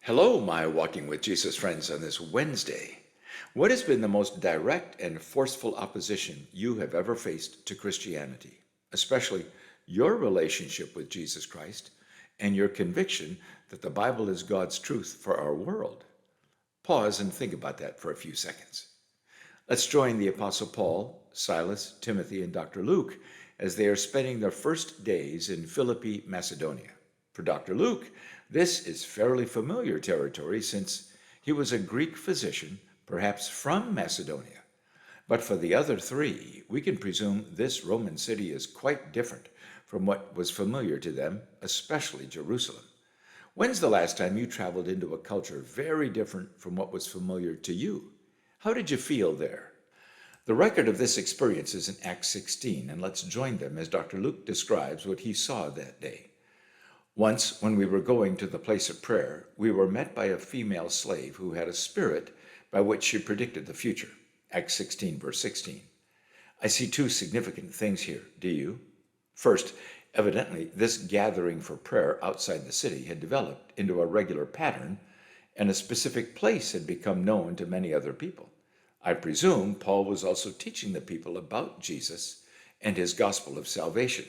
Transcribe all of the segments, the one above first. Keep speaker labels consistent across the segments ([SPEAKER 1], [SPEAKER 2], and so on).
[SPEAKER 1] Hello, my Walking with Jesus friends, on this Wednesday. What has been the most direct and forceful opposition you have ever faced to Christianity, especially your relationship with Jesus Christ and your conviction that the Bible is God's truth for our world? Pause and think about that for a few seconds. Let's join the Apostle Paul, Silas, Timothy, and Dr. Luke as they are spending their first days in Philippi, Macedonia. For Dr. Luke, this is fairly familiar territory since he was a Greek physician, perhaps from Macedonia. But for the other three, we can presume this Roman city is quite different from what was familiar to them, especially Jerusalem. When's the last time you traveled into a culture very different from what was familiar to you? How did you feel there? The record of this experience is in Acts 16, and let's join them as Dr. Luke describes what he saw that day. Once, when we were going to the place of prayer, we were met by a female slave who had a spirit by which she predicted the future. Acts 16, verse 16. I see two significant things here, do you? First, evidently, this gathering for prayer outside the city had developed into a regular pattern, and a specific place had become known to many other people. I presume Paul was also teaching the people about Jesus and his gospel of salvation.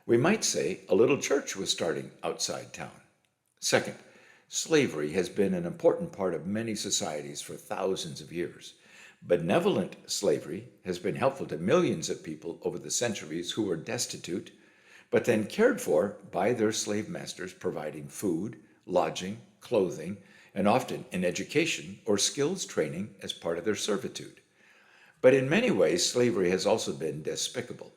[SPEAKER 1] We might say a little church was starting outside town. Second, slavery has been an important part of many societies for thousands of years. Benevolent slavery has been helpful to millions of people over the centuries who were destitute, but then cared for by their slave masters, providing food, lodging, clothing, and often an education or skills training as part of their servitude. But in many ways, slavery has also been despicable.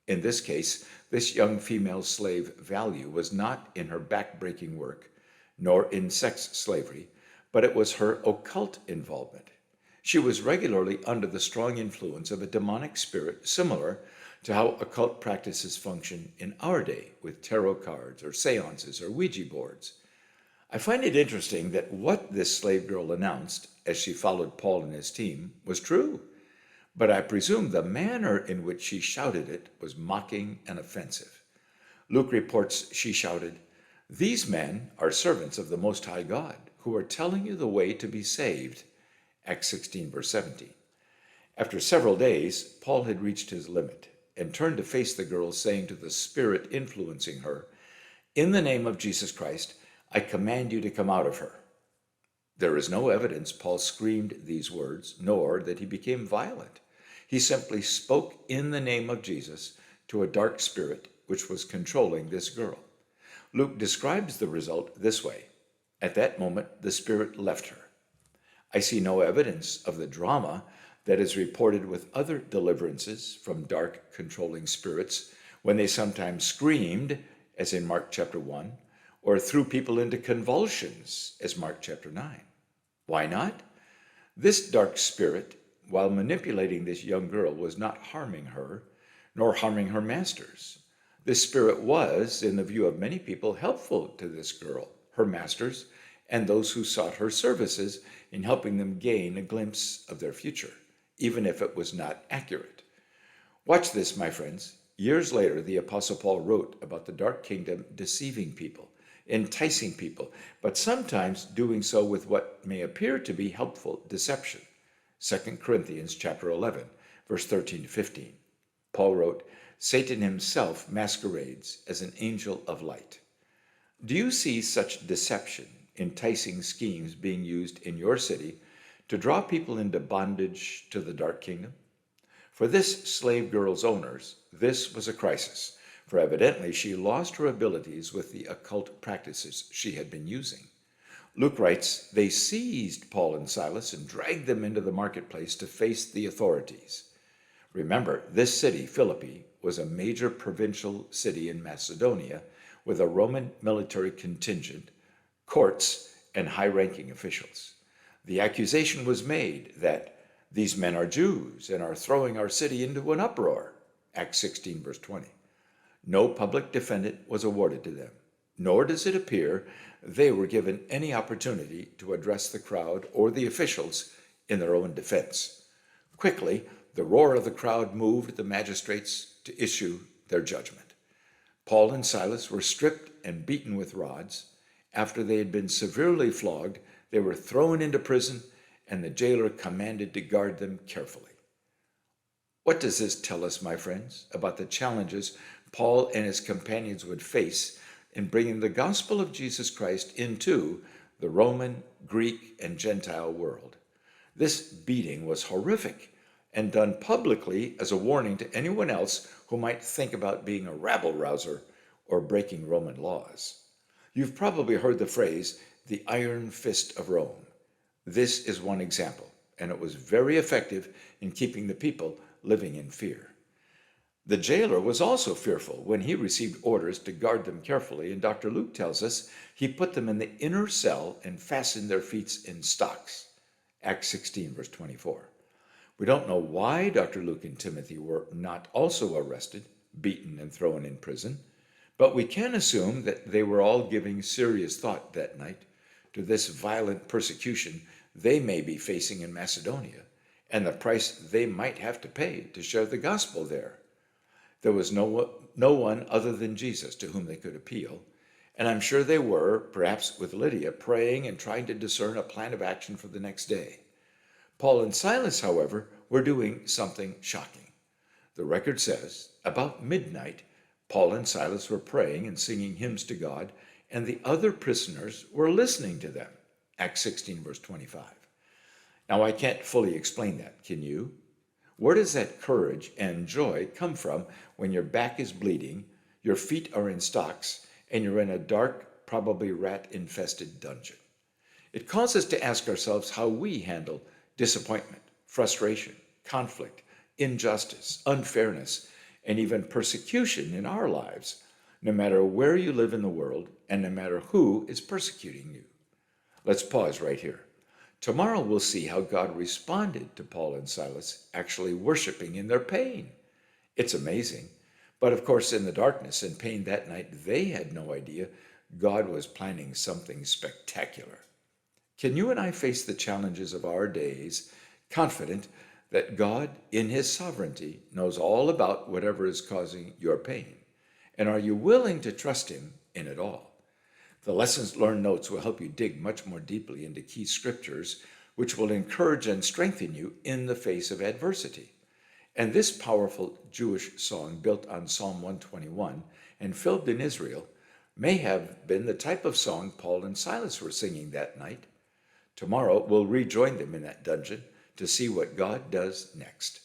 [SPEAKER 1] In this case, this young female slave value was not in her back-breaking work, nor in sex slavery, but it was her occult involvement. She was regularly under the strong influence of a demonic spirit similar to how occult practices function in our day with tarot cards or seances or Ouija boards. I find it interesting that what this slave girl announced as she followed Paul and his team was true, but I presume the manner in which she shouted it was mocking and offensive. Luke reports she shouted, "These men are servants of the Most High God, who are telling you the way to be saved." Acts 16, verse 17. After several days, Paul had reached his limit and turned to face the girl, saying to the spirit influencing her, "In the name of Jesus Christ, I command you to come out of her." There is no evidence Paul screamed these words, nor that he became violent. He simply spoke in the name of Jesus to a dark spirit which was controlling this girl. Luke describes the result this way. At that moment, the spirit left her. I see no evidence of the drama that is reported with other deliverances from dark, controlling spirits when they sometimes screamed, as in Mark chapter 1, or threw people into convulsions, as Mark chapter 9. Why not? This dark spirit, while manipulating this young girl, was not harming her, nor harming her masters. This spirit was, in the view of many people, helpful to this girl, her masters, and those who sought her services in helping them gain a glimpse of their future, even if it was not accurate. Watch this, my friends. Years later, the Apostle Paul wrote about the dark kingdom deceiving people, enticing people, but sometimes doing so with what may appear to be helpful deception. 2 Corinthians chapter 11, verse 13 to 15. Paul wrote, "Satan himself masquerades as an angel of light." Do you see such deception, enticing schemes being used in your city to draw people into bondage to the dark kingdom? For this slave girl's owners, this was a crisis, for evidently she lost her abilities with the occult practices she had been using. Luke writes, they seized Paul and Silas and dragged them into the marketplace to face the authorities. Remember, this city, Philippi, was a major provincial city in Macedonia with a Roman military contingent, courts, and high-ranking officials. The accusation was made that these men are Jews and are throwing our city into an uproar. Acts 16, verse 20. No public defendant was awarded to them, nor does it appear they were given any opportunity to address the crowd or the officials in their own defense. Quickly, the roar of the crowd moved the magistrates to issue their judgment. Paul and Silas were stripped and beaten with rods, After they had been severely flogged, they were thrown into prison, and the jailer commanded to guard them carefully. What does this tell us, my friends, about the challenges Paul and his companions would face in bringing the gospel of Jesus Christ into the Roman, Greek, and Gentile world? This beating was horrific and done publicly as a warning to anyone else who might think about being a rabble-rouser or breaking Roman laws. You've probably heard the phrase, the iron fist of Rome. This is one example, and it was very effective in keeping the people living in fear. The jailer was also fearful when he received orders to guard them carefully, and Dr. Luke tells us he put them in the inner cell and fastened their feet in stocks. Acts 16, verse 24. We don't know why Dr. Luke and Timothy were not also arrested, beaten, and thrown in prison, but we can assume that they were all giving serious thought that night to this violent persecution they may be facing in Macedonia and the price they might have to pay to share the gospel there. There was no one other than Jesus to whom they could appeal, and I'm sure they were, perhaps with Lydia, praying and trying to discern a plan of action for the next day. Paul and Silas, however, were doing something shocking. The record says, about midnight, Paul and Silas were praying and singing hymns to God, and the other prisoners were listening to them. Acts 16, verse 25. Now, I can't fully explain that, can you? Where does that courage and joy come from when your back is bleeding, your feet are in stocks, and you're in a dark, probably rat-infested dungeon? It calls us to ask ourselves how we handle disappointment, frustration, conflict, injustice, unfairness, and even persecution in our lives, no matter where you live in the world and no matter who is persecuting you. Let's pause right here. Tomorrow we'll see how God responded to Paul and Silas actually worshiping in their pain. It's amazing. But of course, in the darkness and pain that night, they had no idea God was planning something spectacular. Can you and I face the challenges of our days, confident that God, in his sovereignty, knows all about whatever is causing your pain? And are you willing to trust him in it all? The Lessons Learned notes will help you dig much more deeply into key scriptures, which will encourage and strengthen you in the face of adversity. And this powerful Jewish song, built on Psalm 121 and filmed in Israel, may have been the type of song Paul and Silas were singing that night. Tomorrow, we'll rejoin them in that dungeon to see what God does next.